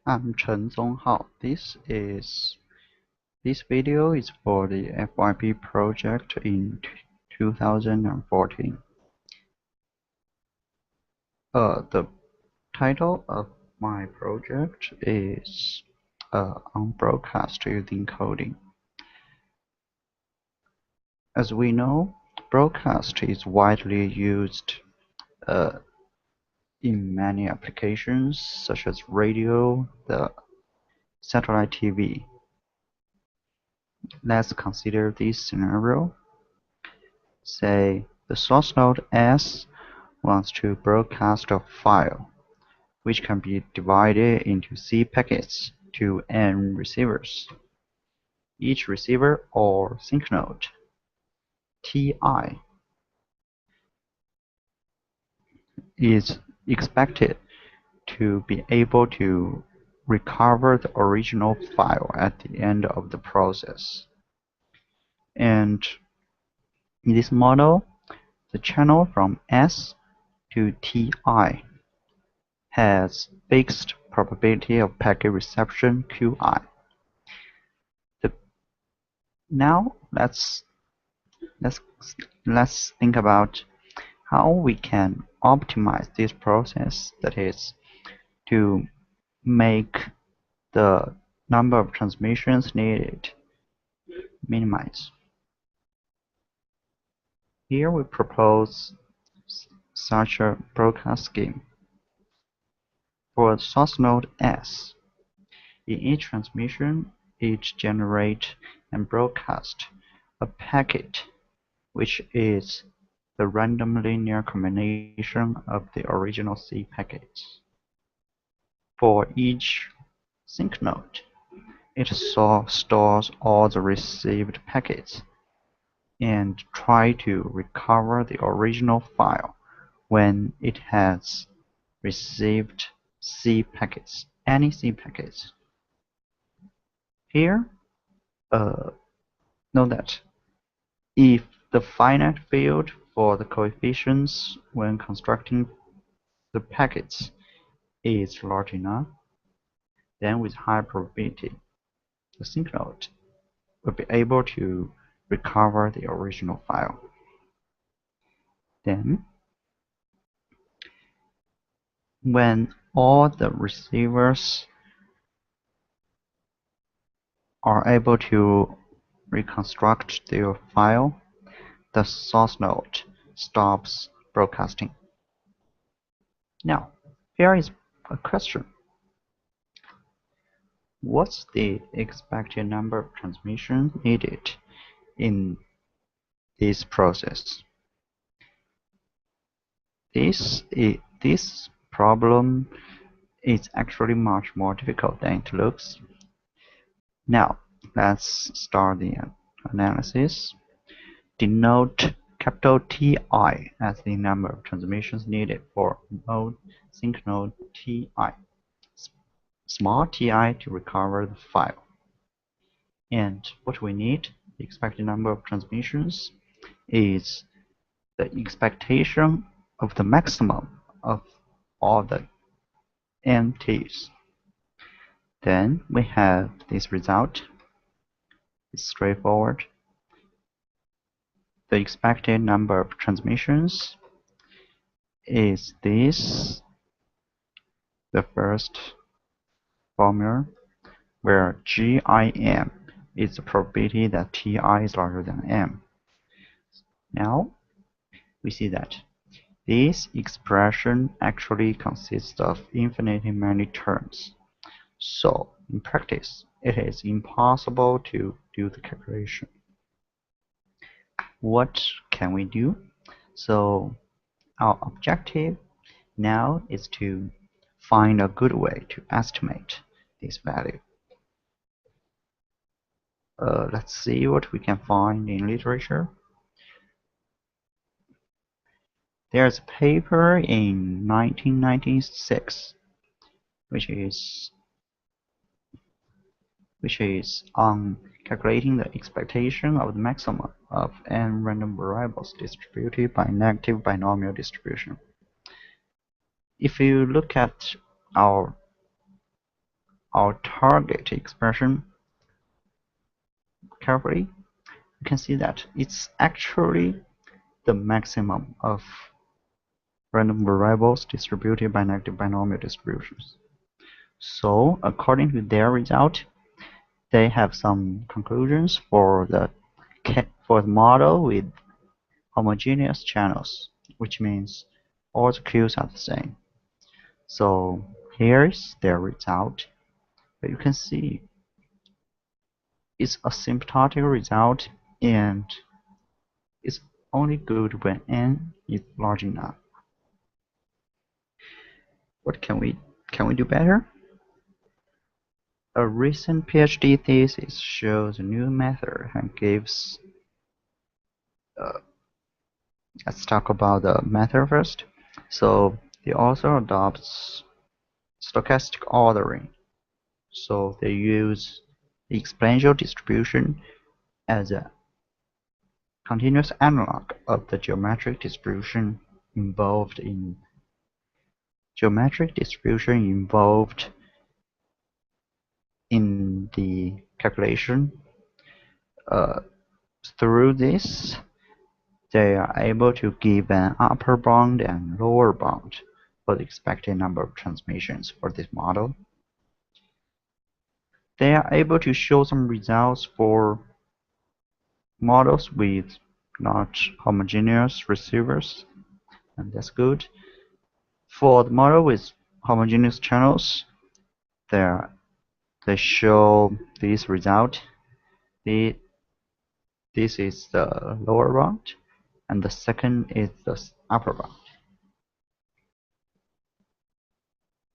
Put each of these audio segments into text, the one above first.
I'm Chen Zonghao. This video is for the FYP project in 2014. The title of my project is on broadcast using coding. As we know, broadcast is widely used in many applications such as radio, the satellite TV. Let's consider this scenario. Say the source node S wants to broadcast a file, which can be divided into C packets to N receivers. Each receiver or sink node, TI, is expected to be able to recover the original file at the end of the process. And in this model, the channel from S to TI has fixed probability of packet reception Qi. Now let's think about how we can optimize this process, that is, to make the number of transmissions needed minimize. Here we propose such a broadcast scheme. For source node S, in each transmission, it generates and broadcasts a packet, which is the random linear combination of the original C packets. For each sink node, it stores all the received packets and tries to recover the original file when it has received C packets, any C packets. Here, note that if the finite field for the coefficients when constructing the packets is large enough, then with high probability, the sink node will be able to recover the original file. Then, when all the receivers are able to reconstruct their file, the source node stops broadcasting. Now, here is a question. What's the expected number of transmissions needed in this process? This problem is actually much more difficult than it looks. Now, let's start the analysis. Denote capital Ti as the number of transmissions needed for sink node Ti, small ti to recover the file. And what we need, the expected number of transmissions, is the expectation of the maximum of all the NTs. Then we have this result. It's straightforward. The expected number of transmissions is this, the first formula, where GIM is the probability that Ti is larger than M. Now, we see that this expression actually consists of infinitely many terms. So, in practice, it is impossible to do the calculation. What can we do? So, our objective now is to find a good way to estimate this value. Let's see what we can find in literature. There's a paper in 1996 which is on calculating the expectation of the maximum of n random variables distributed by negative binomial distribution. If you look at our our target expression carefully, you can see that it's actually the maximum of random variables distributed by negative binomial distributions. So according to their result, they have some conclusions for the model with homogeneous channels, which means all the Q's are the same. So here is their result. But you can see it's a symptotic result, and it's only good when n is large enough. What can we do better? A recent PhD thesis shows a new method and gives. Let's talk about the method first. So the author adopts stochastic ordering. So they use the exponential distribution as a continuous analog of the geometric distribution involved in the calculation. Through this, they are able to give an upper bound and lower bound for the expected number of transmissions for this model. They are able to show some results for models with not homogeneous receivers, and that's good. For the model with homogeneous channels, they show this result. This is the lower bound, and the second is the upper bound.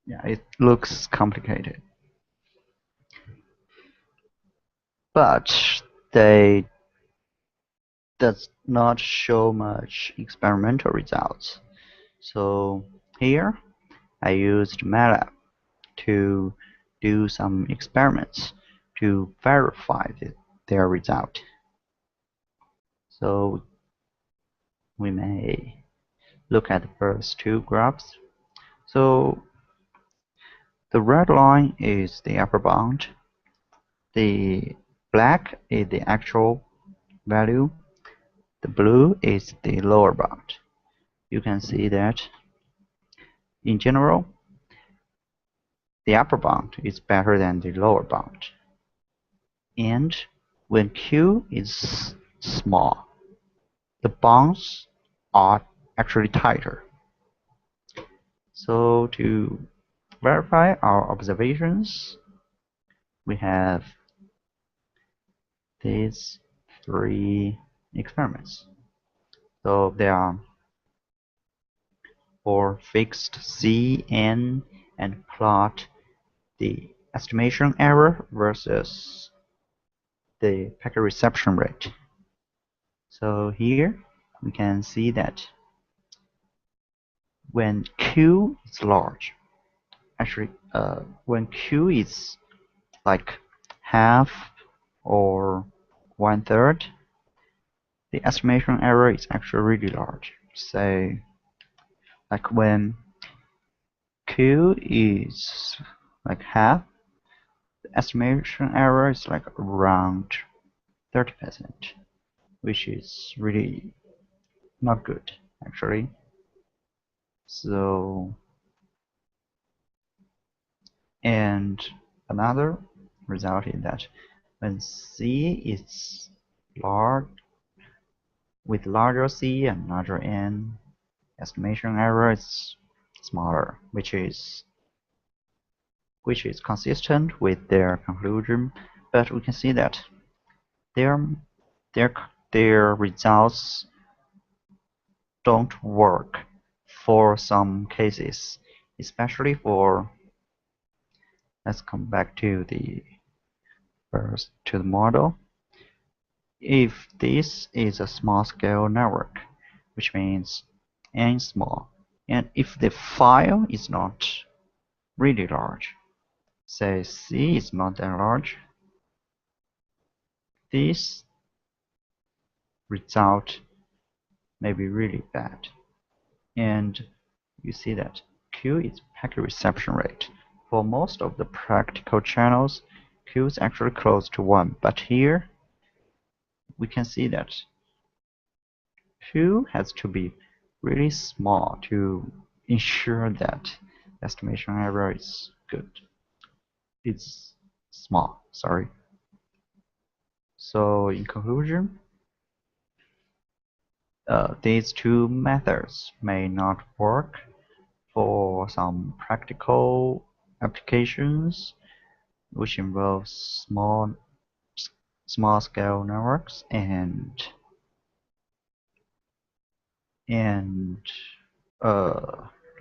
Yeah, it looks complicated, but they does not show much experimental results. So here I used MATLAB to do some experiments to verify their result. So we may look at the first two graphs. So the red line is the upper bound, the black is the actual value, the blue is the lower bound. You can see that in general, the upper bound is better than the lower bound. And when Q is small, the bounds are actually tighter. So to verify our observations, we have these three experiments. So they are for fixed C, N, and plot the estimation error versus the packet reception rate. So here we can see that when Q is large, actually when Q is like half or 1/3, the estimation error is actually really large. Say like when Q is like half, the estimation error is like around 30%, which is really not good actually. So, and another result is that when C is large, with larger C and larger N, estimation error is smaller, which is consistent with their conclusion. But we can see that their results don't work for some cases, especially for. Let's come back to the model. If this is a small-scale network, which means n is small, and if the file is not really large, say C is not that large, this result may be really bad. And you see that Q is packet reception rate For most of the practical channels, Q is actually close to 1, but here we can see that Q has to be really small to ensure that estimation error is good. It's small, sorry. So in conclusion, these two methods may not work for some practical applications which involve small scale networks and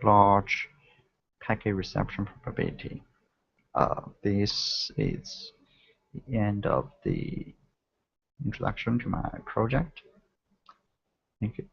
large packet reception probability. This is the end of the introduction to my project. Thank you.